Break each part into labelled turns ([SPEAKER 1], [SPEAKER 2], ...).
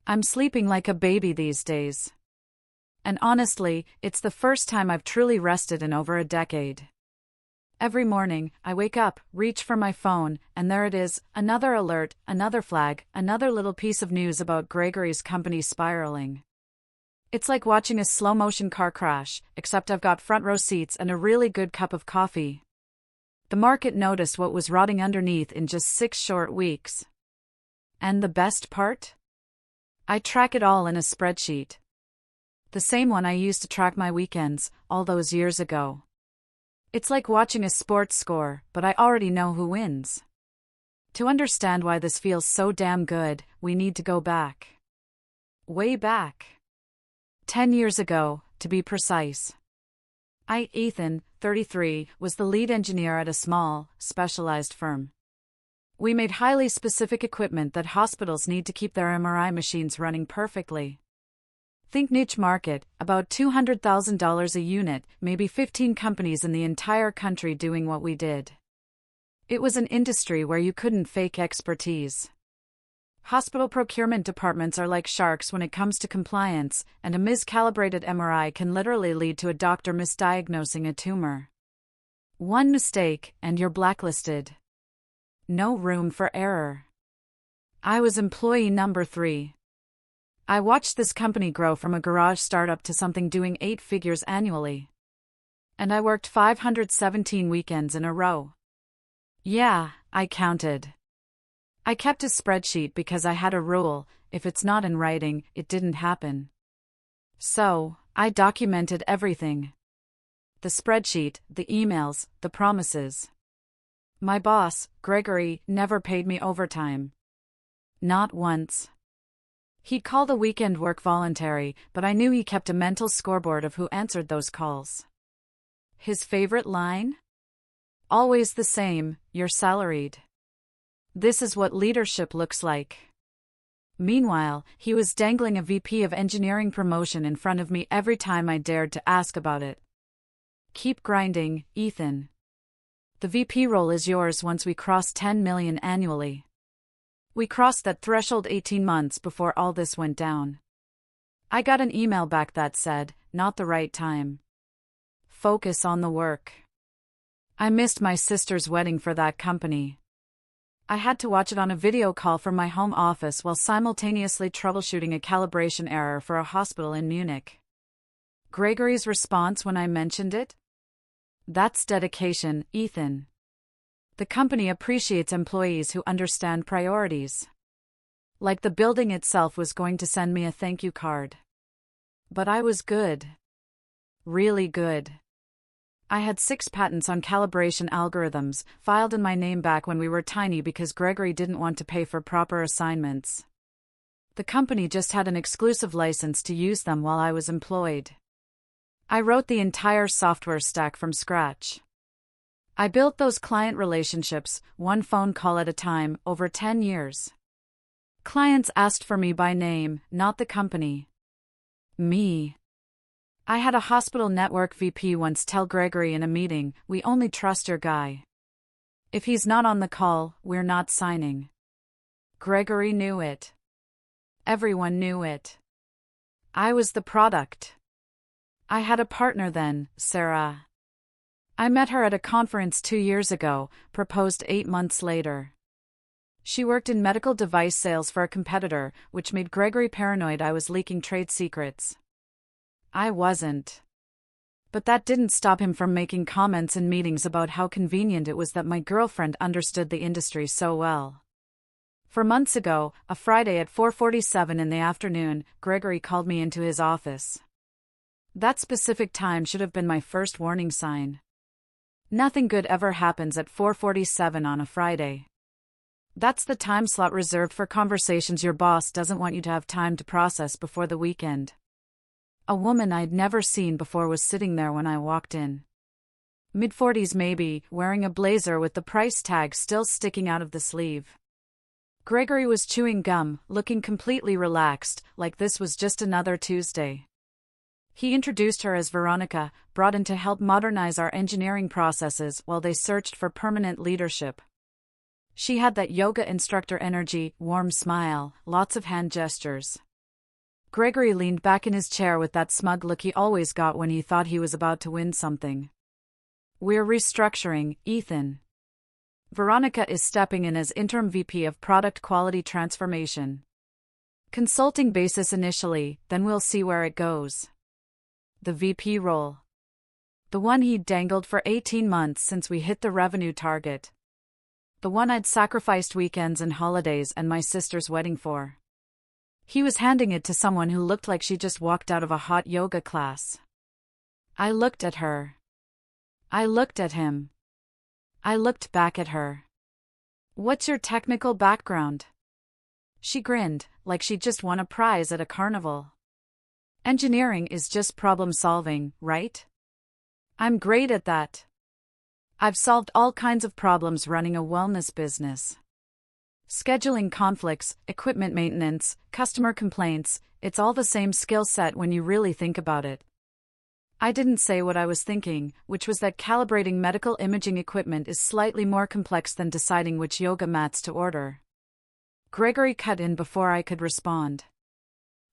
[SPEAKER 1] I'm sleeping like a baby these days. And honestly, it's the first time I've truly rested in over a decade. Every morning, I wake up, reach for my phone, and there it is, another alert, another flag, another little piece of news about Gregory's company spiraling. It's like watching a slow-motion car crash, except I've got front row seats and a really good cup of coffee. The market noticed what was rotting underneath in just 6 short weeks. And the best part? I track it all in a spreadsheet. The same one I used to track my weekends, all those years ago. It's like watching a sports score, but I already know who wins. To understand why this feels so damn good, we need to go back. Way back. 10 years ago, to be precise. Ethan, 33, was the lead engineer at a small, specialized firm. We made highly specific equipment that hospitals need to keep their MRI machines running perfectly. Think niche market, about $200,000 a unit, maybe 15 companies in the entire country doing what we did. It was an industry where you couldn't fake expertise. Hospital procurement departments are like sharks when it comes to compliance, and a miscalibrated MRI can literally lead to a doctor misdiagnosing a tumor. One mistake, and you're blacklisted. No room for error. I was employee number 3. I watched this company grow from a garage startup to something doing 8 figures annually. And I worked 517 weekends in a row. Yeah, I counted. I kept a spreadsheet because I had a rule: if it's not in writing, it didn't happen. So, I documented everything. The spreadsheet, the emails, the promises. My boss, Gregory, never paid me overtime. Not once. He'd call the weekend work voluntary, but I knew he kept a mental scoreboard of who answered those calls. His favorite line? Always the same: you're salaried. This is what leadership looks like. Meanwhile, he was dangling a VP of engineering promotion in front of me every time I dared to ask about it. Keep grinding, Ethan. The VP role is yours once we cross 10 million annually. We crossed that threshold 18 months before all this went down. I got an email back that said, not the right time. Focus on the work. I missed my sister's wedding for that company. I had to watch it on a video call from my home office while simultaneously troubleshooting a calibration error for a hospital in Munich. Gregory's response when I mentioned it? That's dedication, Ethan. The company appreciates employees who understand priorities. Like the building itself was going to send me a thank you card. But I was good. Really good. I had 6 patents on calibration algorithms, filed in my name back when we were tiny because Gregory didn't want to pay for proper assignments. The company just had an exclusive license to use them while I was employed. I wrote the entire software stack from scratch. I built those client relationships, one phone call at a time, over 10 years. Clients asked for me by name, not the company. Me. I had a hospital network VP once tell Gregory in a meeting, "We only trust your guy. If he's not on the call, we're not signing." Gregory knew it. Everyone knew it. I was the product. I had a partner then, Sarah. I met her at a conference 2 years ago, proposed 8 months later. She worked in medical device sales for a competitor, which made Gregory paranoid I was leaking trade secrets. I wasn't. But that didn't stop him from making comments in meetings about how convenient it was that my girlfriend understood the industry so well. For months ago, a Friday at 4:47 in the afternoon, Gregory called me into his office. That specific time should have been my first warning sign. Nothing good ever happens at 4:47 on a Friday. That's the time slot reserved for conversations your boss doesn't want you to have time to process before the weekend. A woman I'd never seen before was sitting there when I walked in. Mid-40s maybe, wearing a blazer with the price tag still sticking out of the sleeve. Gregory was chewing gum, looking completely relaxed, like this was just another Tuesday. He introduced her as Veronica, brought in to help modernize our engineering processes while they searched for permanent leadership. She had that yoga instructor energy, warm smile, lots of hand gestures. Gregory leaned back in his chair with that smug look he always got when he thought he was about to win something. We're restructuring, Ethan. Veronica is stepping in as interim VP of Product Quality Transformation. Consulting basis initially, then we'll see where it goes. The VP role. The one he'd dangled for 18 months since we hit the revenue target. The one I'd sacrificed weekends and holidays and my sister's wedding for. He was handing it to someone who looked like she just walked out of a hot yoga class. I looked at her. I looked at him. I looked back at her. What's your technical background? She grinned, like she'd just won a prize at a carnival. Engineering is just problem solving, right? I'm great at that. I've solved all kinds of problems running a wellness business. Scheduling conflicts, equipment maintenance, customer complaints, it's all the same skill set when you really think about it. I didn't say what I was thinking, which was that calibrating medical imaging equipment is slightly more complex than deciding which yoga mats to order. Gregory cut in before I could respond.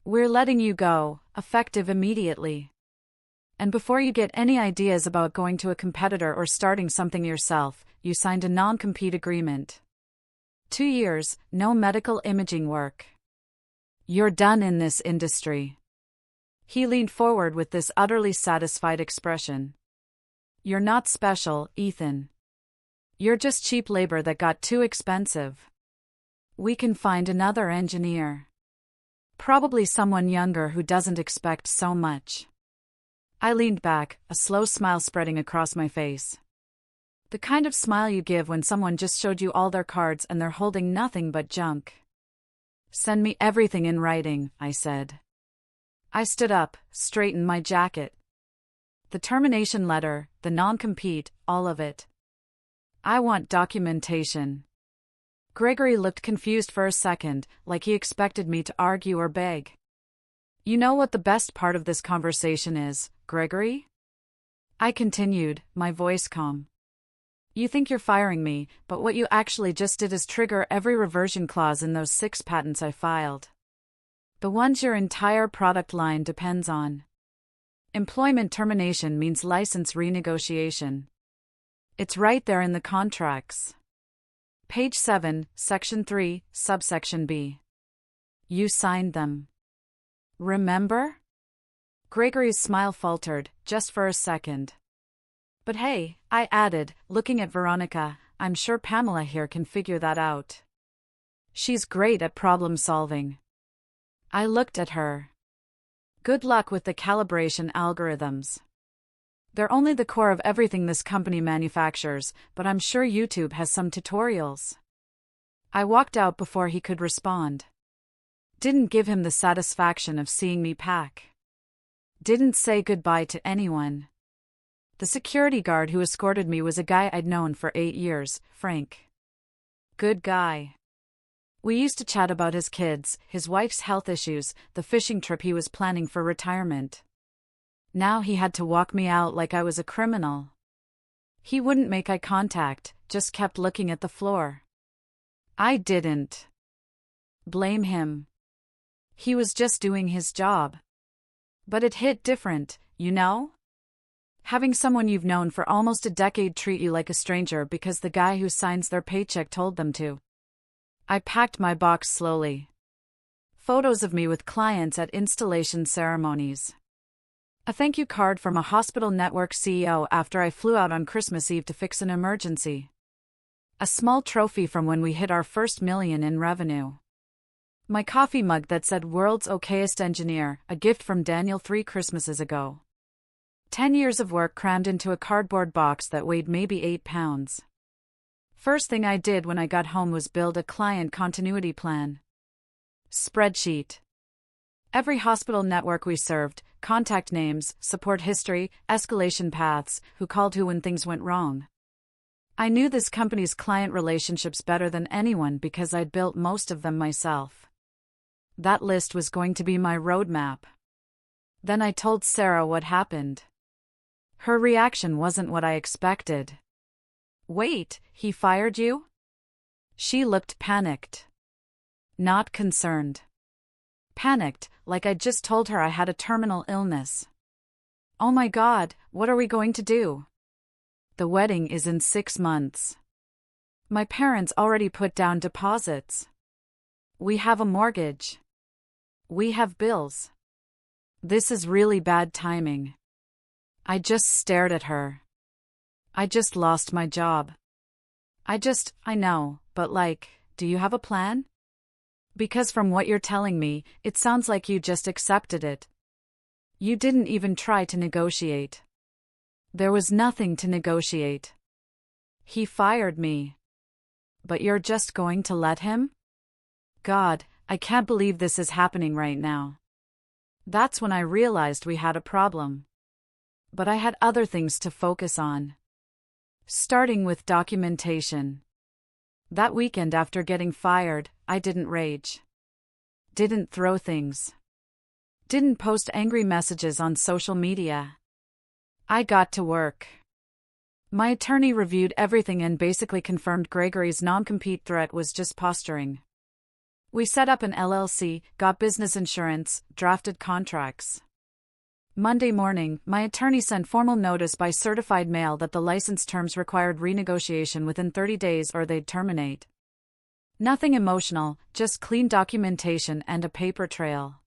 [SPEAKER 1] We're letting you go, effective immediately. And before you get any ideas about going to a competitor or starting something yourself, you signed a non-compete agreement. 2 years, no medical imaging work. You're done in this industry. He leaned forward with this utterly satisfied expression. You're not special, Ethan. You're just cheap labor that got too expensive. We can find another engineer. Probably someone younger who doesn't expect so much. I leaned back, a slow smile spreading across my face. The kind of smile you give when someone just showed you all their cards and they're holding nothing but junk. Send me everything in writing, I said. I stood up, straightened my jacket. The termination letter, the non-compete, all of it. I want documentation. Gregory looked confused for a second, like he expected me to argue or beg. You know what the best part of this conversation is, Gregory? I continued, my voice calm. You think you're firing me, but what you actually just did is trigger every reversion clause in those 6 patents I filed. The ones your entire product line depends on. Employment termination means license renegotiation. It's right there in the contracts. Page 7, Section 3, Subsection B. You signed them. Remember? Gregory's smile faltered, just for a second. But hey, I added, looking at Veronica, I'm sure Pamela here can figure that out. She's great at problem solving. I looked at her. Good luck with the calibration algorithms. They're only the core of everything this company manufactures, but I'm sure YouTube has some tutorials. I walked out before he could respond. Didn't give him the satisfaction of seeing me pack. Didn't say goodbye to anyone. The security guard who escorted me was a guy I'd known for 8 years, Frank. Good guy. We used to chat about his kids, his wife's health issues, the fishing trip he was planning for retirement. Now he had to walk me out like I was a criminal. He wouldn't make eye contact, just kept looking at the floor. I didn't blame him. He was just doing his job. But it hit different, you know? Having someone you've known for almost a decade treat you like a stranger because the guy who signs their paycheck told them to. I packed my box slowly. Photos of me with clients at installation ceremonies. A thank you card from a hospital network CEO after I flew out on Christmas Eve to fix an emergency. A small trophy from when we hit our first $1 million in revenue. My coffee mug that said World's Okayest Engineer, a gift from Daniel 3 Christmases ago. 10 years of work crammed into a cardboard box that weighed maybe 8 pounds. First thing I did when I got home was build a client continuity plan. Spreadsheet. Every hospital network we served, contact names, support history, escalation paths, who called who when things went wrong. I knew this company's client relationships better than anyone because I'd built most of them myself. That list was going to be my roadmap. Then I told Sarah what happened. Her reaction wasn't what I expected. Wait, he fired you? She looked panicked. Not concerned. Panicked, like I'd just told her I had a terminal illness. Oh my God, what are we going to do? The wedding is in 6 months. My parents already put down deposits. We have a mortgage. We have bills. This is really bad timing. I just stared at her. I just lost my job. I know, but do you have a plan? Because from what you're telling me, it sounds like you just accepted it. You didn't even try to negotiate. There was nothing to negotiate. He fired me. But you're just going to let him? God, I can't believe this is happening right now. That's when I realized we had a problem. But I had other things to focus on. Starting with documentation. That weekend after getting fired, I didn't rage. Didn't throw things. Didn't post angry messages on social media. I got to work. My attorney reviewed everything and basically confirmed Gregory's non-compete threat was just posturing. We set up an LLC, got business insurance, drafted contracts. Monday morning, my attorney sent formal notice by certified mail that the license terms required renegotiation within 30 days or they'd terminate. Nothing emotional, just clean documentation and a paper trail.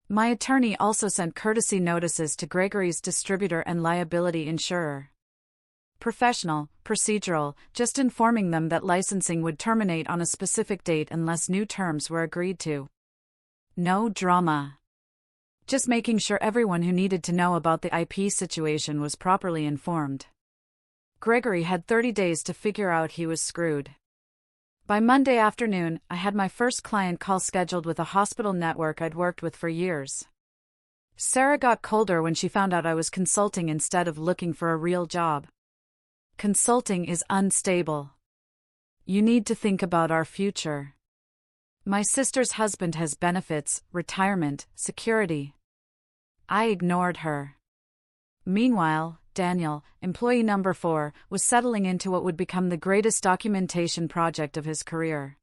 [SPEAKER 1] My attorney also sent courtesy notices to Gregory's distributor and liability insurer. Professional, procedural, just informing them that licensing would terminate on a specific date unless new terms were agreed to. No drama. Just making sure everyone who needed to know about the IP situation was properly informed. Gregory had 30 days to figure out he was screwed. By Monday afternoon, I had my first client call scheduled with a hospital network I'd worked with for years. Sarah got colder when she found out I was consulting instead of looking for a real job. Consulting is unstable. You need to think about our future. My sister's husband has benefits, retirement, security. I ignored her. Meanwhile, Daniel, employee number 4, was settling into what would become the greatest documentation project of his career.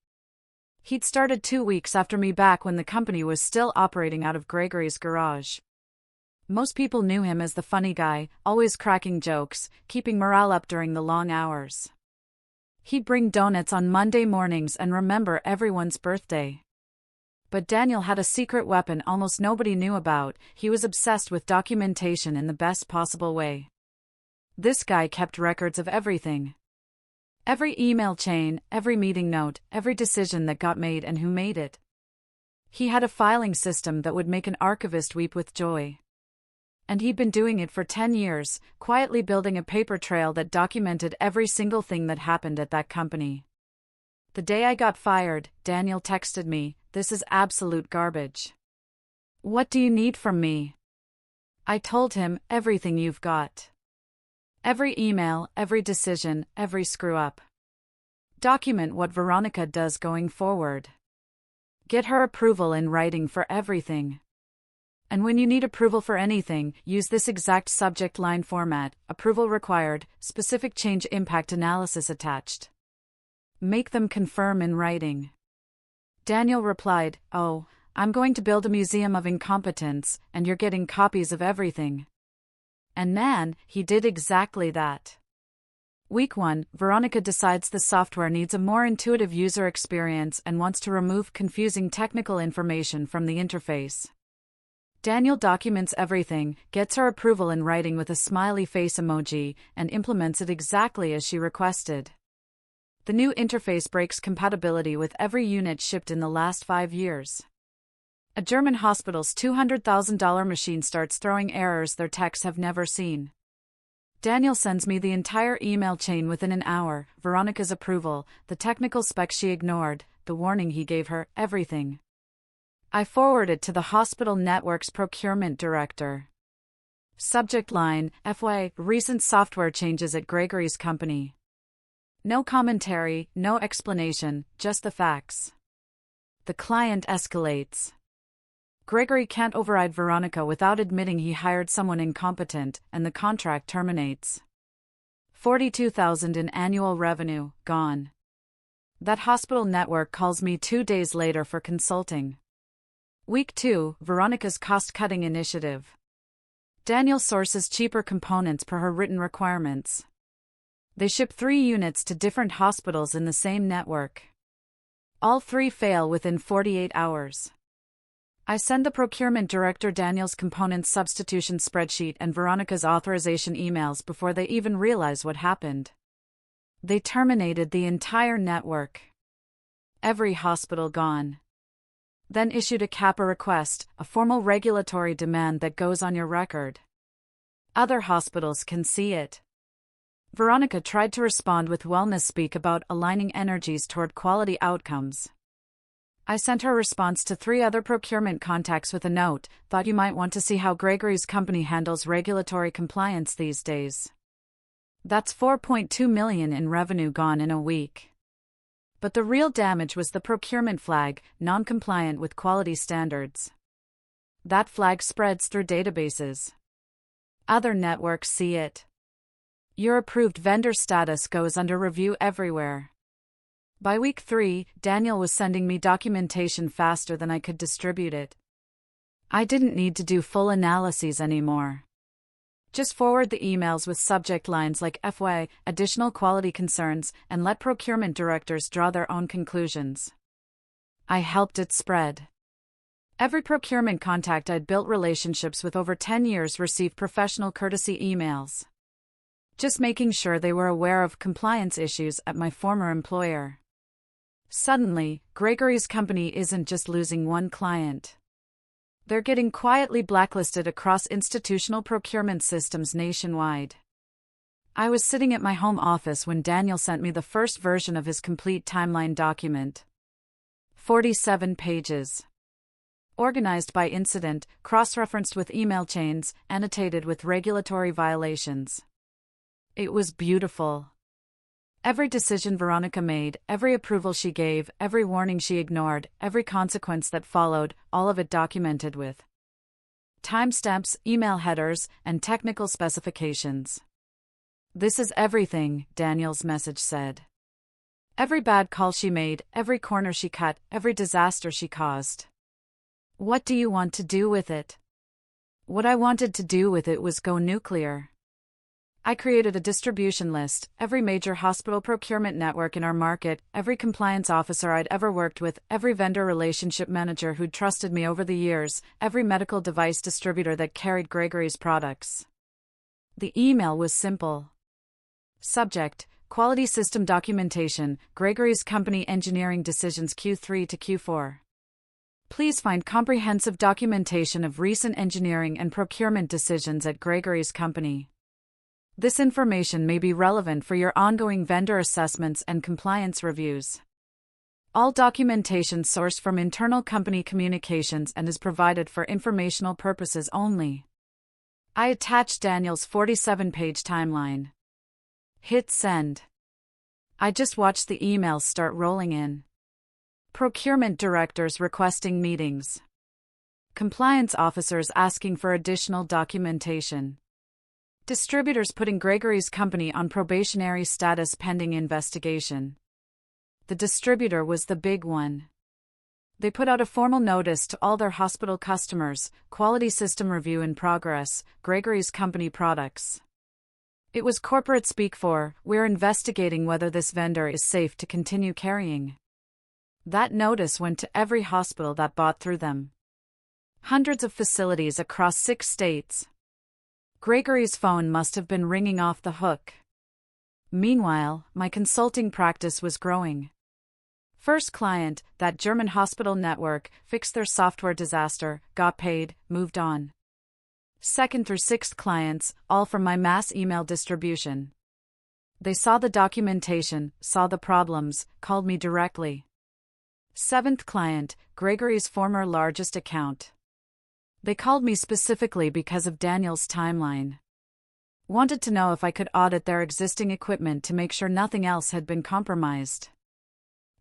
[SPEAKER 1] He'd started 2 weeks after me back when the company was still operating out of Gregory's garage. Most people knew him as the funny guy, always cracking jokes, keeping morale up during the long hours. He'd bring donuts on Monday mornings and remember everyone's birthday. But Daniel had a secret weapon almost nobody knew about. He was obsessed with documentation in the best possible way. This guy kept records of everything. Every email chain, every meeting note, every decision that got made and who made it. He had a filing system that would make an archivist weep with joy. And he'd been doing it for 10 years, quietly building a paper trail that documented every single thing that happened at that company. The day I got fired, Daniel texted me, "This is absolute garbage. What do you need from me?" I told him, "Everything you've got. Every email, every decision, every screw-up. Document what Veronica does going forward. Get her approval in writing for everything. And when you need approval for anything, use this exact subject line format: approval required, specific change impact analysis attached. Make them confirm in writing." Daniel replied, "Oh, I'm going to build a museum of incompetence, and you're getting copies of everything." And man, he did exactly that. Week 1, Veronica decides the software needs a more intuitive user experience and wants to remove confusing technical information from the interface. Daniel documents everything, gets her approval in writing with a smiley face emoji, and implements it exactly as she requested. The new interface breaks compatibility with every unit shipped in the last 5 years. A German hospital's $200,000 machine starts throwing errors their techs have never seen. Daniel sends me the entire email chain within an hour: Veronica's approval, the technical specs she ignored, the warning he gave her, everything. I forward it to the hospital network's procurement director. Subject line: FYI, recent software changes at Gregory's company. No commentary, no explanation, just the facts. The client escalates. Gregory can't override Veronica without admitting he hired someone incompetent, and the contract terminates. $42,000 in annual revenue, gone. That hospital network calls me 2 days later for consulting. Week 2, Veronica's cost-cutting initiative. Daniel sources cheaper components per her written requirements. They ship 3 units to different hospitals in the same network. All 3 fail within 48 hours. I send the procurement director Daniel's components substitution spreadsheet and Veronica's authorization emails before they even realize what happened. They terminated the entire network. Every hospital gone. Then issued a CAPA request, a formal regulatory demand that goes on your record. Other hospitals can see it. Veronica tried to respond with wellness speak about aligning energies toward quality outcomes. I sent her response to 3 other procurement contacts with a note, thought you might want to see how Gregory's company handles regulatory compliance these days. That's $4.2 million in revenue gone in a week. But the real damage was the procurement flag, non-compliant with quality standards. That flag spreads through databases. Other networks see it. Your approved vendor status goes under review everywhere. By week 3, Daniel was sending me documentation faster than I could distribute it. I didn't need to do full analyses anymore. Just forward the emails with subject lines like FY, additional quality concerns, and let procurement directors draw their own conclusions. I helped it spread. Every procurement contact I'd built relationships with over 10 years received professional courtesy emails. Just making sure they were aware of compliance issues at my former employer. Suddenly, Gregory's company isn't just losing one client. They're getting quietly blacklisted across institutional procurement systems nationwide. I was sitting at my home office when Daniel sent me the first version of his complete timeline document. 47 pages. Organized by incident, cross-referenced with email chains, annotated with regulatory violations. It was beautiful. Every decision Veronica made, every approval she gave, every warning she ignored, every consequence that followed, all of it documented with timestamps, email headers, and technical specifications. This is everything, Daniel's message said. Every bad call she made, every corner she cut, every disaster she caused. What do you want to do with it? What I wanted to do with it was go nuclear. I created a distribution list, every major hospital procurement network in our market, every compliance officer I'd ever worked with, every vendor relationship manager who'd trusted me over the years, every medical device distributor that carried Gregory's products. The email was simple. Subject: Quality System Documentation, Gregory's Company Engineering Decisions Q3 to Q4. Please find comprehensive documentation of recent engineering and procurement decisions at Gregory's Company. This information may be relevant for your ongoing vendor assessments and compliance reviews. All documentation sourced from internal company communications and is provided for informational purposes only. I attached Daniel's 47-page timeline. Hit send. I just watched the emails start rolling in. Procurement directors requesting meetings. Compliance officers asking for additional documentation. Distributors putting Gregory's company on probationary status pending investigation. The distributor was the big one. They put out a formal notice to all their hospital customers, quality system review in progress, Gregory's company products. It was corporate speak for, we're investigating whether this vendor is safe to continue carrying. That notice went to every hospital that bought through them. Hundreds of facilities across 6 states. Gregory's phone must have been ringing off the hook. Meanwhile, my consulting practice was growing. First client, that German hospital network, fixed their software disaster, got paid, moved on. Second through 6th clients, all from my mass email distribution. They saw the documentation, saw the problems, called me directly. 7th client, Gregory's former largest account. They called me specifically because of Daniel's timeline. Wanted to know if I could audit their existing equipment to make sure nothing else had been compromised.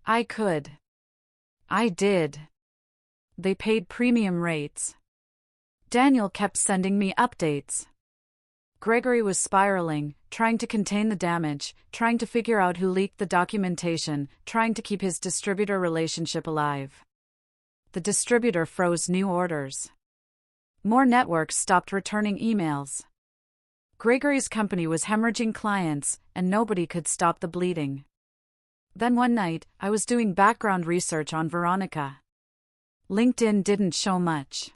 [SPEAKER 1] I could. I did. They paid premium rates. Daniel kept sending me updates. Gregory was spiraling, trying to contain the damage, trying to figure out who leaked the documentation, trying to keep his distributor relationship alive. The distributor froze new orders. More networks stopped returning emails. Gregory's company was hemorrhaging clients, and nobody could stop the bleeding. Then one night, I was doing background research on Veronica. LinkedIn didn't show much.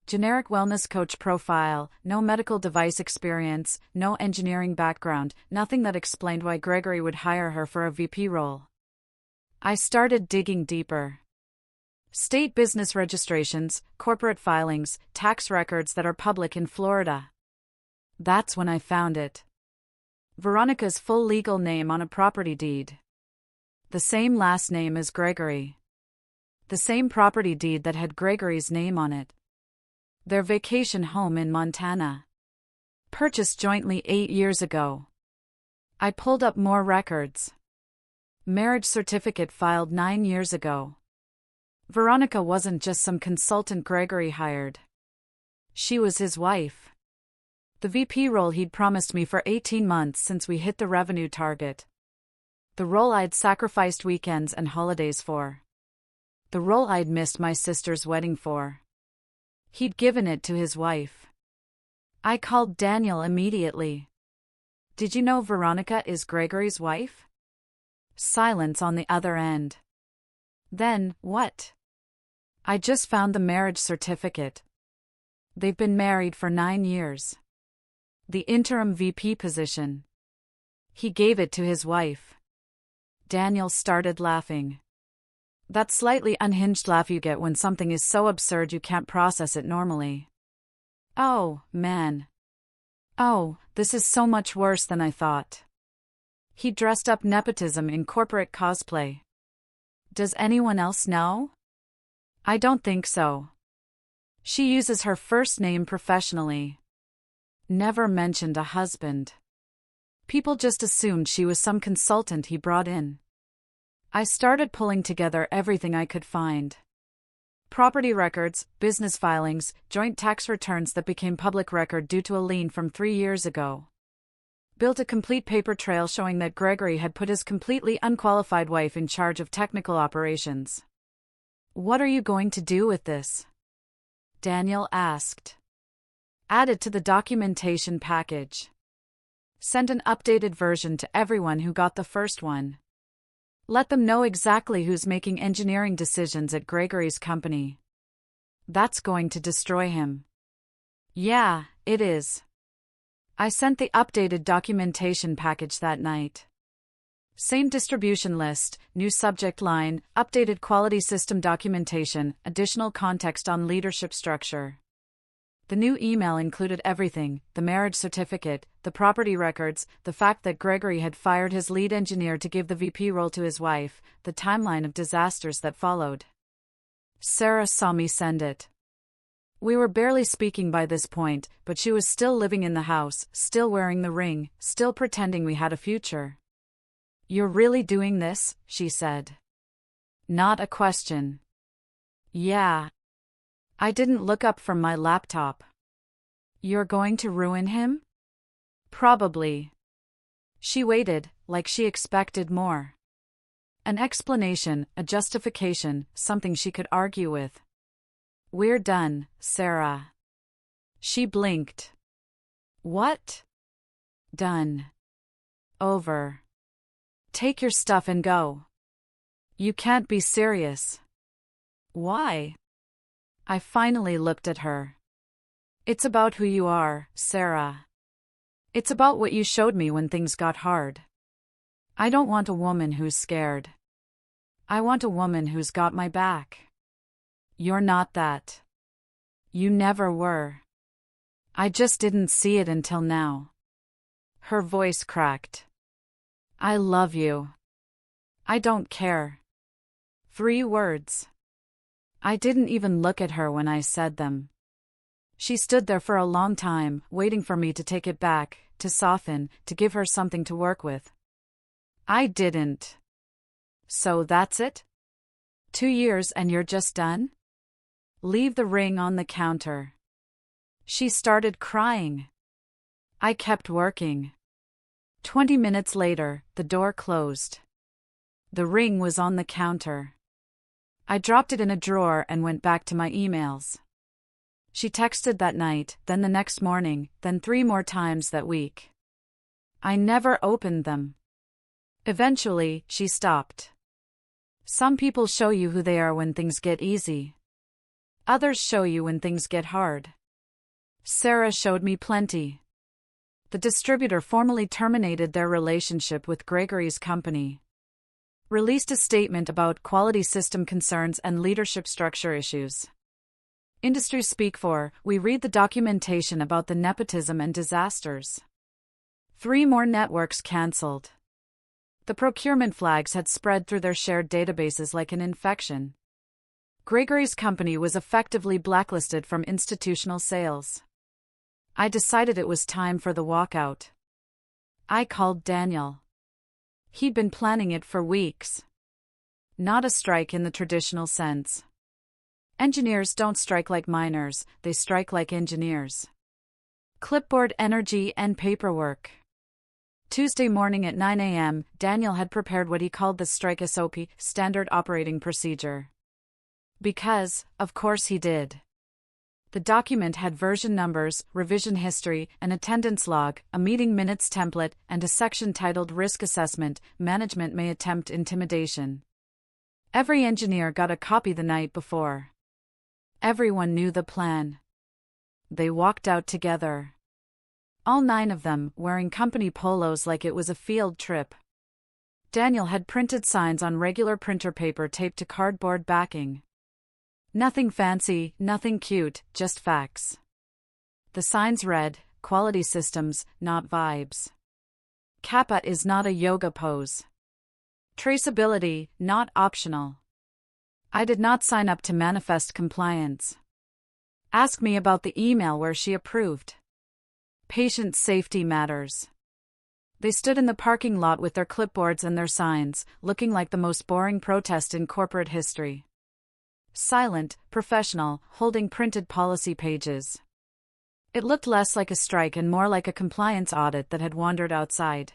[SPEAKER 1] Generic wellness coach profile, no medical device experience, no engineering background, nothing that explained why Gregory would hire her for a VP role. I started digging deeper. State business registrations, corporate filings, tax records that are public in Florida. That's when I found it. Veronica's full legal name on a property deed. The same last name as Gregory. The same property deed that had Gregory's name on it. Their vacation home in Montana. Purchased jointly 8 years ago. I pulled up more records. Marriage certificate filed 9 years ago. Veronica wasn't just some consultant Gregory hired. She was his wife. The VP role he'd promised me for 18 months since we hit the revenue target. The role I'd sacrificed weekends and holidays for. The role I'd missed my sister's wedding for. He'd given it to his wife. I called Daniel immediately. Did you know Veronica is Gregory's wife? Silence on the other end. Then, what? I just found the marriage certificate. They've been married for 9 years. The interim VP position. He gave it to his wife. Daniel started laughing. That slightly unhinged laugh you get when something is so absurd you can't process it normally. Oh, man. Oh, this is so much worse than I thought. He dressed up nepotism in corporate cosplay. Does anyone else know? I don't think so. She uses her first name professionally. Never mentioned a husband. People just assumed she was some consultant he brought in. I started pulling together everything I could find. Property records, business filings, joint tax returns that became public record due to a lien from 3 years ago. Built a complete paper trail showing that Gregory had put his completely unqualified wife in charge of technical operations. What are you going to do with this? Daniel asked. Add it to the documentation package. Send an updated version to everyone who got the first one. Let them know exactly who's making engineering decisions at Gregory's company. That's going to destroy him. Yeah, it is. I sent the updated documentation package that night. Same distribution list, new subject line, updated quality system documentation, additional context on leadership structure. The new email included everything: the marriage certificate, the property records, the fact that Gregory had fired his lead engineer to give the VP role to his wife, the timeline of disasters that followed. Sarah saw me send it. We were barely speaking by this point, but she was still living in the house, still wearing the ring, still pretending we had a future. You're really doing this? She said. Not a question. Yeah. I didn't look up from my laptop. You're going to ruin him? Probably. She waited, like she expected more. An explanation, a justification, something she could argue with. We're done, Sarah. She blinked. What? Done. Over. Take your stuff and go. You can't be serious. Why? I finally looked at her. It's about who you are, Sarah. It's about what you showed me when things got hard. I don't want a woman who's scared. I want a woman who's got my back. You're not that. You never were. I just didn't see it until now. Her voice cracked. I love you. I don't care. 3 words. I didn't even look at her when I said them. She stood there for a long time, waiting for me to take it back, to soften, to give her something to work with. I didn't. So that's it? 2 years and you're just done? Leave the ring on the counter. She started crying. I kept working. 20 minutes later, the door closed. The ring was on the counter. I dropped it in a drawer and went back to my emails. She texted that night, then the next morning, then 3 more times that week. I never opened them. Eventually, she stopped. Some people show you who they are when things get easy. Others show you when things get hard. Sarah showed me plenty. The distributor formally terminated their relationship with Gregory's company. Released a statement about quality system concerns and leadership structure issues. Industry speak for, we read the documentation about the nepotism and disasters. 3 more networks cancelled. The procurement flags had spread through their shared databases like an infection. Gregory's company was effectively blacklisted from institutional sales. I decided it was time for the walkout. I called Daniel. He'd been planning it for weeks. Not a strike in the traditional sense. Engineers don't strike like miners, they strike like engineers. Clipboard energy and paperwork. Tuesday morning at 9 a.m., Daniel had prepared what he called the strike SOP, Standard Operating Procedure. Because, of course he did. The document had version numbers, revision history, an attendance log, a meeting minutes template, and a section titled Risk Assessment, Management May Attempt Intimidation. Every engineer got a copy the night before. Everyone knew the plan. They walked out together. All 9 of them, wearing company polos like it was a field trip. Daniel had printed signs on regular printer paper taped to cardboard backing. Nothing fancy, nothing cute, just facts. The signs read, Quality Systems, not Vibes. Kappa is not a yoga pose. Traceability, not optional. I did not sign up to manifest compliance. Ask me about the email where she approved. Patient safety matters. They stood in the parking lot with their clipboards and their signs, looking like the most boring protest in corporate history. Silent, professional, holding printed policy pages. It looked less like a strike and more like a compliance audit that had wandered outside.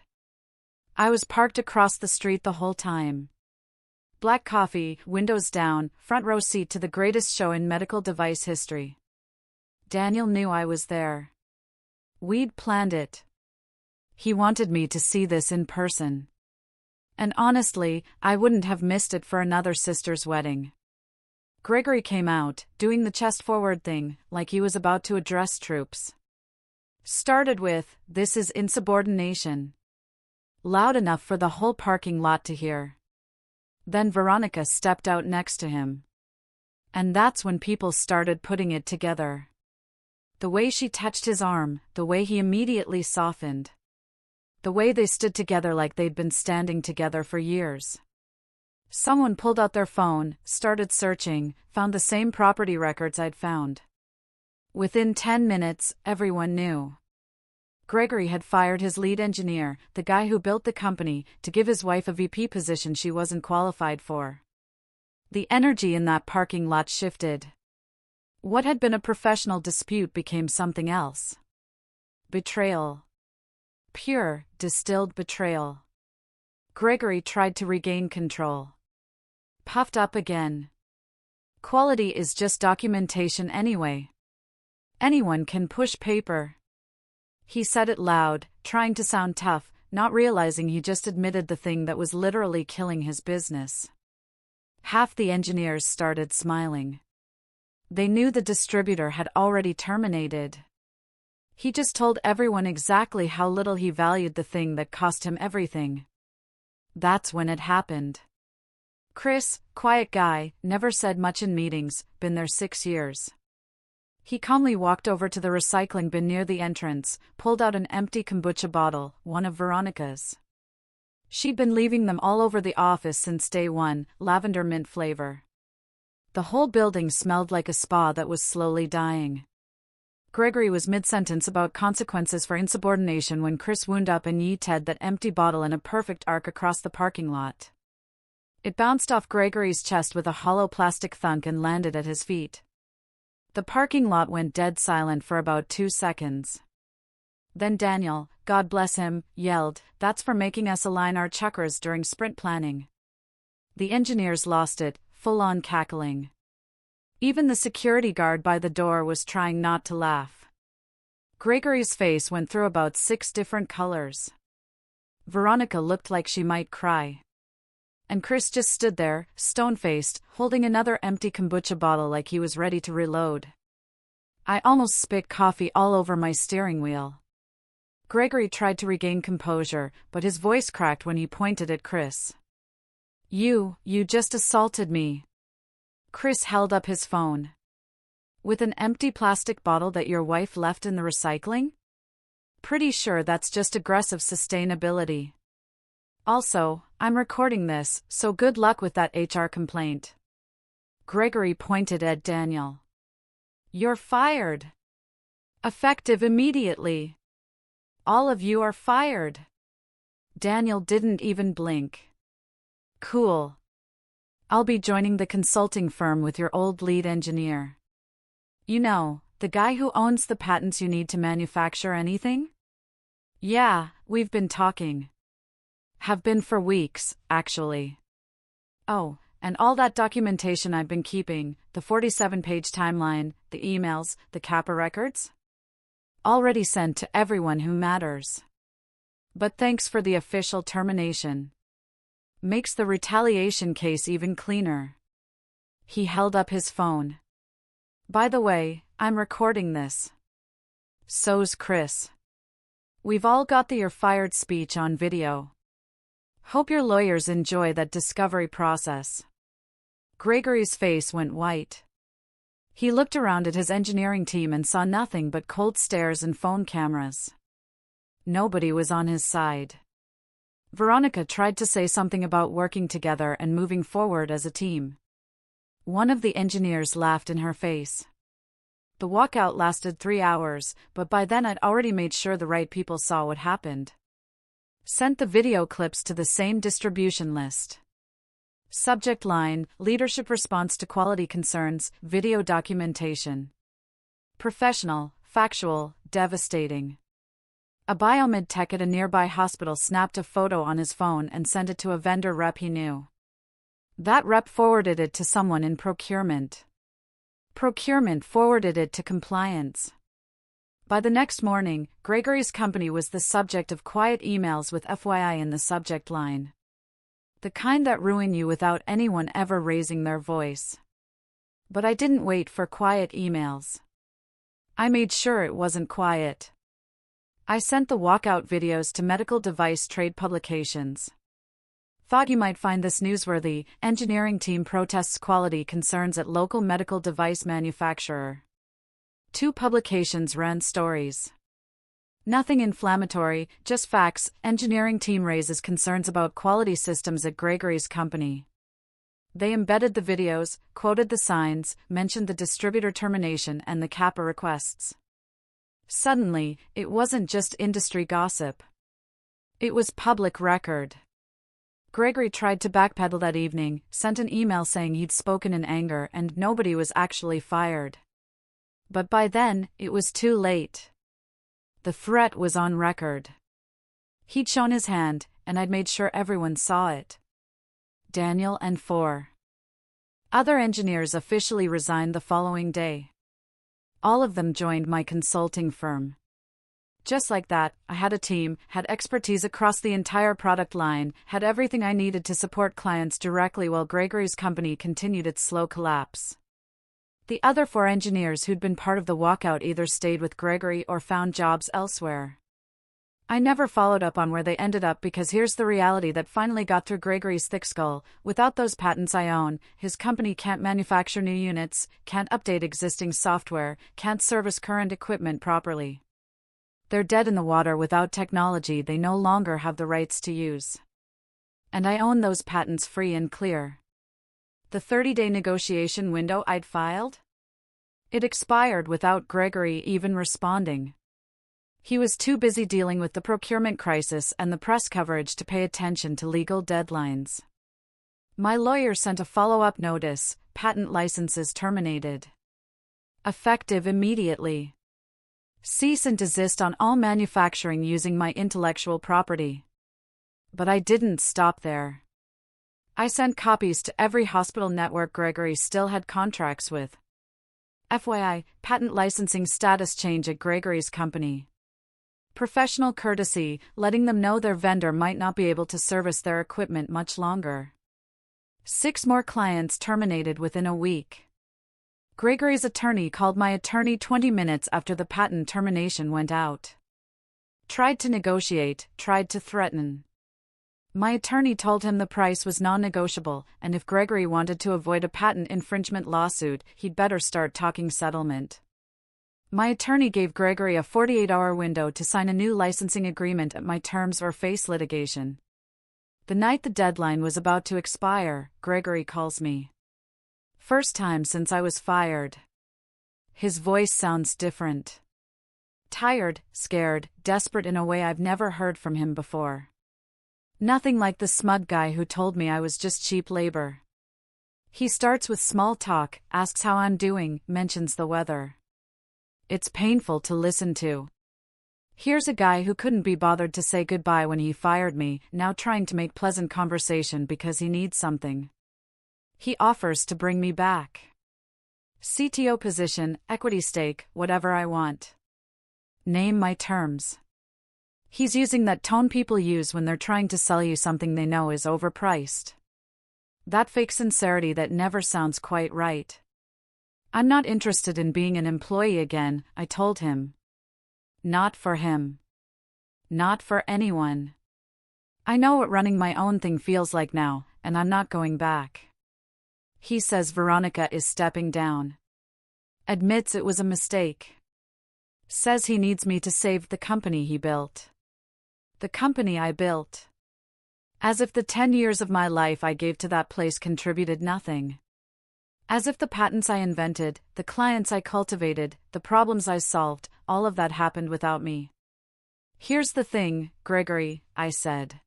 [SPEAKER 1] I was parked across the street the whole time. Black coffee, windows down, front row seat to the greatest show in medical device history. Daniel knew I was there. We'd planned it. He wanted me to see this in person. And honestly, I wouldn't have missed it for another sister's wedding. Gregory came out, doing the chest-forward thing, like he was about to address troops. Started with, "This is insubordination." Loud enough for the whole parking lot to hear. Then Veronica stepped out next to him. And that's when people started putting it together. The way she touched his arm, the way he immediately softened. The way they stood together like they'd been standing together for years. Someone pulled out their phone, started searching, found the same property records I'd found. Within 10 minutes, everyone knew. Gregory had fired his lead engineer, the guy who built the company, to give his wife a VP position she wasn't qualified for. The energy in that parking lot shifted. What had been a professional dispute became something else. Betrayal. Pure, distilled betrayal. Gregory tried to regain control. Puffed up again. Quality is just documentation anyway. Anyone can push paper. He said it loud, trying to sound tough, not realizing he just admitted the thing that was literally killing his business. Half the engineers started smiling. They knew the distributor had already terminated. He just told everyone exactly how little he valued the thing that cost him everything. That's when it happened. Chris, quiet guy, never said much in meetings, been there 6 years. He calmly walked over to the recycling bin near the entrance, pulled out an empty kombucha bottle, one of Veronica's. She'd been leaving them all over the office since day one, lavender mint flavor. The whole building smelled like a spa that was slowly dying. Gregory was mid-sentence about consequences for insubordination when Chris wound up and yeeted that empty bottle in a perfect arc across the parking lot. It bounced off Gregory's chest with a hollow plastic thunk and landed at his feet. The parking lot went dead silent for about 2 seconds. Then Daniel, God bless him, yelled, "That's for making us align our chakras during sprint planning." The engineers lost it, full-on cackling. Even the security guard by the door was trying not to laugh. Gregory's face went through about 6 different colors. Veronica looked like she might cry. And Chris just stood there, stone-faced, holding another empty kombucha bottle like he was ready to reload. I almost spit coffee all over my steering wheel. Gregory tried to regain composure, but his voice cracked when he pointed at Chris. You just assaulted me." Chris held up his phone. "With an empty plastic bottle that your wife left in the recycling? Pretty sure that's just aggressive sustainability. Also, I'm recording this, so good luck with that HR complaint." Gregory pointed at Daniel. "You're fired. Effective immediately. All of you are fired." Daniel didn't even blink. "Cool. I'll be joining the consulting firm with your old lead engineer. You know, the guy who owns the patents you need to manufacture anything?" "Yeah, we've been talking. Have been for weeks, actually. Oh, and all that documentation I've been keeping, the 47-page timeline, the emails, the CAPA records? Already sent to everyone who matters. But thanks for the official termination. Makes the retaliation case even cleaner." He held up his phone. "By the way, I'm recording this. So's Chris. We've all got the 'you're fired' speech on video. Hope your lawyers enjoy that discovery process." Gregory's face went white. He looked around at his engineering team and saw nothing but cold stares and phone cameras. Nobody was on his side. Veronica tried to say something about working together and moving forward as a team. One of the engineers laughed in her face. The walkout lasted 3 hours, but by then I'd already made sure the right people saw what happened. Sent the video clips to the same distribution list. Subject line: Leadership response to quality concerns, video documentation. Professional, factual, devastating. A biomed tech at a nearby hospital snapped a photo on his phone and sent it to a vendor rep he knew. That rep forwarded it to someone in procurement. Procurement forwarded it to compliance. By the next morning, Gregory's company was the subject of quiet emails with FYI in the subject line. The kind that ruin you without anyone ever raising their voice. But I didn't wait for quiet emails. I made sure it wasn't quiet. I sent the walkout videos to medical device trade publications. Thought you might find this newsworthy: engineering team protests quality concerns at local medical device manufacturer. 2 publications ran stories. Nothing inflammatory, just facts. Engineering team raises concerns about quality systems at Gregory's company. They embedded the videos, quoted the signs, mentioned the distributor termination and the CAPA requests. Suddenly, it wasn't just industry gossip. It was public record. Gregory tried to backpedal that evening, sent an email saying he'd spoken in anger and nobody was actually fired. But by then, it was too late. The threat was on record. He'd shown his hand, and I'd made sure everyone saw it. Daniel and 4 other engineers officially resigned the following day. All of them joined my consulting firm. Just like that, I had a team, had expertise across the entire product line, had everything I needed to support clients directly while Gregory's company continued its slow collapse. The other 4 engineers who'd been part of the walkout either stayed with Gregory or found jobs elsewhere. I never followed up on where they ended up because here's the reality that finally got through Gregory's thick skull: without those patents I own, his company can't manufacture new units, can't update existing software, can't service current equipment properly. They're dead in the water without technology they no longer have the rights to use. And I own those patents free and clear. The 30-day negotiation window I'd filed? It expired without Gregory even responding. He was too busy dealing with the procurement crisis and the press coverage to pay attention to legal deadlines. My lawyer sent a follow-up notice: patent licenses terminated. Effective immediately. Cease and desist on all manufacturing using my intellectual property. But I didn't stop there. I sent copies to every hospital network Gregory still had contracts with. FYI, patent licensing status change at Gregory's company. Professional courtesy, letting them know their vendor might not be able to service their equipment much longer. 6 more clients terminated within a week. Gregory's attorney called my attorney 20 minutes after the patent termination went out. Tried to negotiate, tried to threaten. My attorney told him the price was non-negotiable, and if Gregory wanted to avoid a patent infringement lawsuit, he'd better start talking settlement. My attorney gave Gregory a 48-hour window to sign a new licensing agreement at my terms or face litigation. The night the deadline was about to expire, Gregory calls me. First time since I was fired. His voice sounds different. Tired, scared, desperate in a way I've never heard from him before. Nothing like the smug guy who told me I was just cheap labor. He starts with small talk, asks how I'm doing, mentions the weather. It's painful to listen to. Here's a guy who couldn't be bothered to say goodbye when he fired me, now trying to make pleasant conversation because he needs something. He offers to bring me back. CTO position, equity stake, whatever I want. Name my terms. He's using that tone people use when they're trying to sell you something they know is overpriced. That fake sincerity that never sounds quite right. I'm not interested in being an employee again, I told him. Not for him. Not for anyone. I know what running my own thing feels like now, and I'm not going back. He says Veronica is stepping down. Admits it was a mistake. Says he needs me to save the company he built. The company I built. As if the 10 years of my life I gave to that place contributed nothing. As if the patents I invented, the clients I cultivated, the problems I solved, all of that happened without me. Here's the thing, Gregory, I said.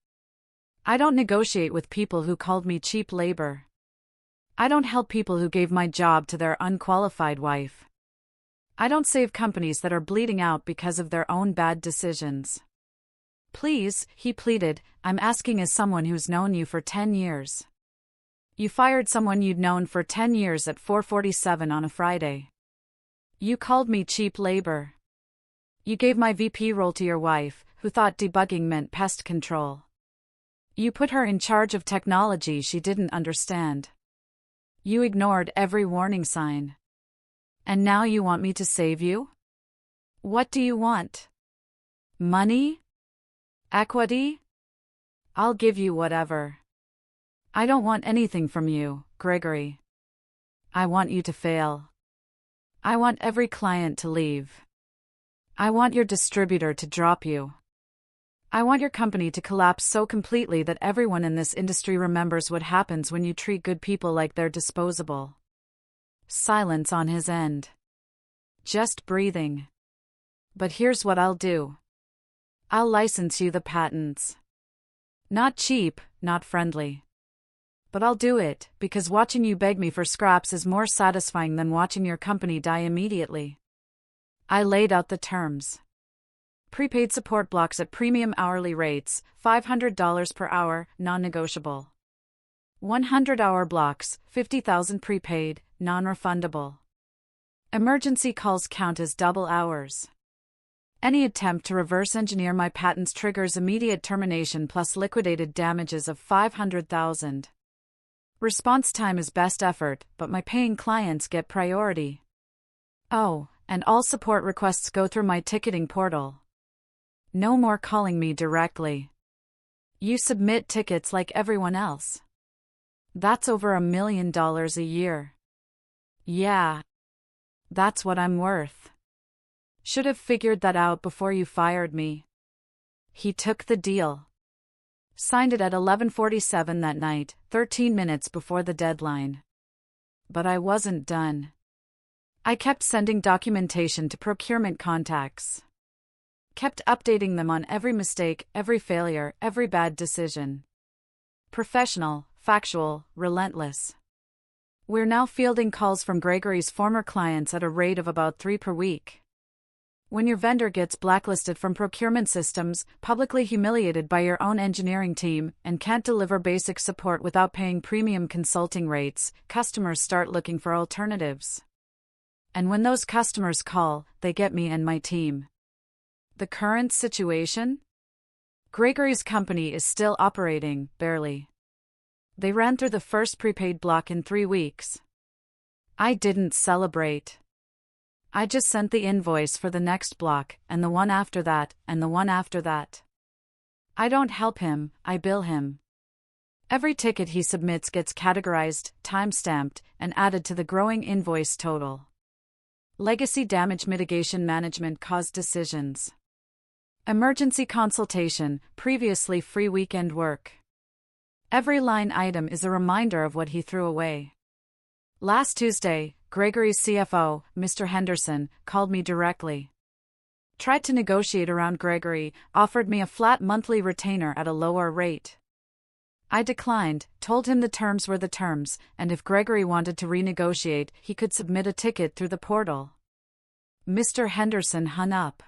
[SPEAKER 1] I don't negotiate with people who called me cheap labor. I don't help people who gave my job to their unqualified wife. I don't save companies that are bleeding out because of their own bad decisions. Please, he pleaded, I'm asking as someone who's known you for 10 years. You fired someone you'd known for 10 years at 4:47 on a Friday. You called me cheap labor. You gave my VP role to your wife, who thought debugging meant pest control. You put her in charge of technology she didn't understand. You ignored every warning sign. And now you want me to save you? What do you want? Money? Equity? I'll give you whatever. I don't want anything from you, Gregory. I want you to fail. I want every client to leave. I want your distributor to drop you. I want your company to collapse so completely that everyone in this industry remembers what happens when you treat good people like they're disposable. Silence on his end. Just breathing. But here's what I'll do. I'll license you the patents. Not cheap, not friendly. But I'll do it, because watching you beg me for scraps is more satisfying than watching your company die immediately. I laid out the terms. Prepaid support blocks at premium hourly rates, $500 per hour, non-negotiable. 100-hour blocks, $50,000 prepaid, non-refundable. Emergency calls count as double hours. Any attempt to reverse engineer my patents triggers immediate termination plus liquidated damages of $500,000. Response time is best effort, but my paying clients get priority. Oh, and all support requests go through my ticketing portal. No more calling me directly. You submit tickets like everyone else. That's over $1 million a year. Yeah. That's what I'm worth. Should have figured that out before you fired me. He took the deal. Signed it at 11:47 that night, 13 minutes before the deadline. But I wasn't done. I kept sending documentation to procurement contacts. Kept updating them on every mistake, every failure, every bad decision. Professional, factual, relentless. We're now fielding calls from Gregory's former clients at a rate of about 3 per week. When your vendor gets blacklisted from procurement systems, publicly humiliated by your own engineering team, and can't deliver basic support without paying premium consulting rates, customers start looking for alternatives. And when those customers call, they get me and my team. The current situation? Gregory's company is still operating, barely. They ran through the first prepaid block in 3 weeks. I didn't celebrate. I just sent the invoice for the next block, and the one after that, and the one after that. I don't help him, I bill him. Every ticket he submits gets categorized, time-stamped, and added to the growing invoice total. Legacy damage mitigation management caused decisions. Emergency consultation, previously free weekend work. Every line item is a reminder of what he threw away. Last Tuesday, Gregory's CFO, Mr. Henderson, called me directly. Tried to negotiate around Gregory, offered me a flat monthly retainer at a lower rate. I declined, told him the terms were the terms, and if Gregory wanted to renegotiate, he could submit a ticket through the portal. Mr. Henderson hung up.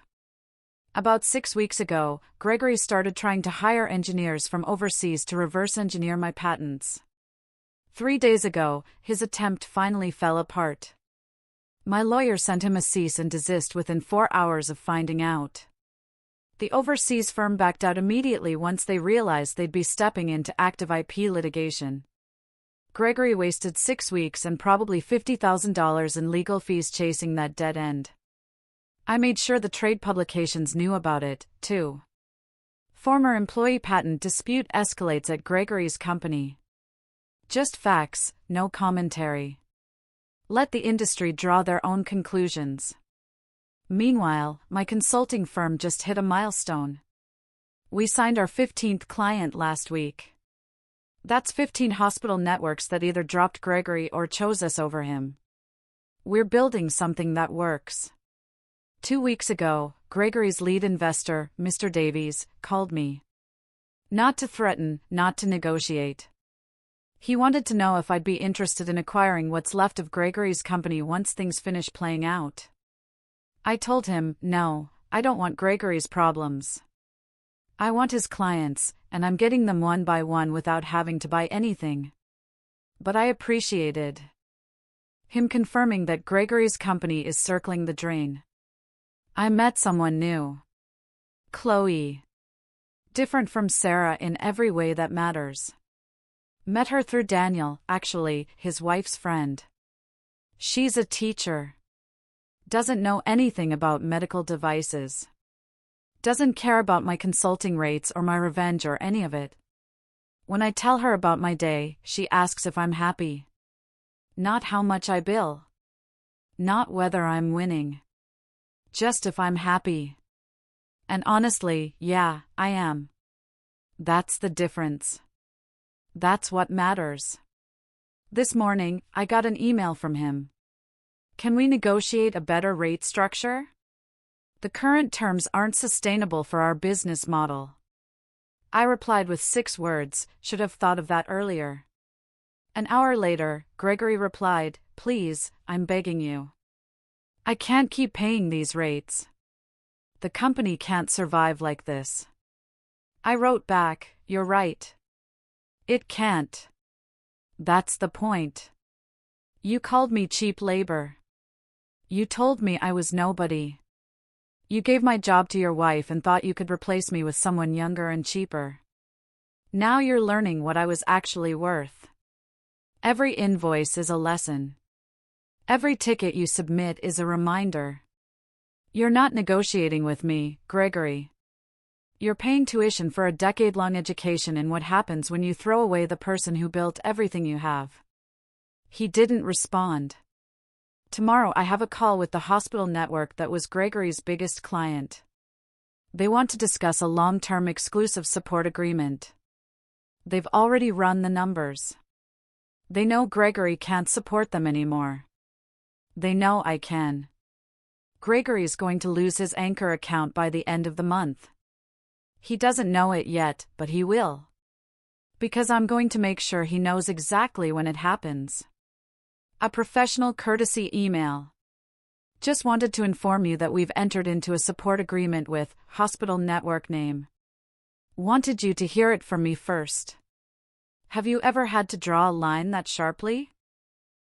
[SPEAKER 1] About 6 weeks ago, Gregory started trying to hire engineers from overseas to reverse engineer my patents. 3 days ago, his attempt finally fell apart. My lawyer sent him a cease and desist within 4 hours of finding out. The overseas firm backed out immediately once they realized they'd be stepping into active IP litigation. Gregory wasted 6 weeks and probably $50,000 in legal fees chasing that dead end. I made sure the trade publications knew about it, too. Former employee patent dispute escalates at Gregory's company. Just facts, no commentary. Let the industry draw their own conclusions. Meanwhile, my consulting firm just hit a milestone. We signed our 15th client last week. That's 15 hospital networks that either dropped Gregory or chose us over him. We're building something that works. 2 weeks ago, Gregory's lead investor, Mr. Davies, called me. Not to threaten, not to negotiate. He wanted to know if I'd be interested in acquiring what's left of Gregory's company once things finish playing out. I told him, no, I don't want Gregory's problems. I want his clients, and I'm getting them one by one without having to buy anything. But I appreciated him confirming that Gregory's company is circling the drain. I met someone new. Chloe. Different from Sarah in every way that matters. Met her through Daniel, actually, his wife's friend. She's a teacher. Doesn't know anything about medical devices. Doesn't care about my consulting rates or my revenge or any of it. When I tell her about my day, she asks if I'm happy. Not how much I bill. Not whether I'm winning. Just if I'm happy. And honestly, yeah, I am. That's the difference. That's what matters. This morning, I got an email from him. Can we negotiate a better rate structure? The current terms aren't sustainable for our business model. I replied with 6 words, should have thought of that earlier. An hour later, Gregory replied, please, I'm begging you. I can't keep paying these rates. The company can't survive like this. I wrote back, you're right. It can't. That's the point. You called me cheap labor. You told me I was nobody. You gave my job to your wife and thought you could replace me with someone younger and cheaper. Now you're learning what I was actually worth. Every invoice is a lesson. Every ticket you submit is a reminder. You're not negotiating with me, Gregory. You're paying tuition for a decade-long education in what happens when you throw away the person who built everything you have. He didn't respond. Tomorrow I have a call with the hospital network that was Gregory's biggest client. They want to discuss a long-term exclusive support agreement. They've already run the numbers. They know Gregory can't support them anymore. They know I can. Gregory's going to lose his anchor account by the end of the month. He doesn't know it yet, but he will. Because I'm going to make sure he knows exactly when it happens. A professional courtesy email. Just wanted to inform you that we've entered into a support agreement with Hospital Network name. Wanted you to hear it from me first. Have you ever had to draw a line that sharply?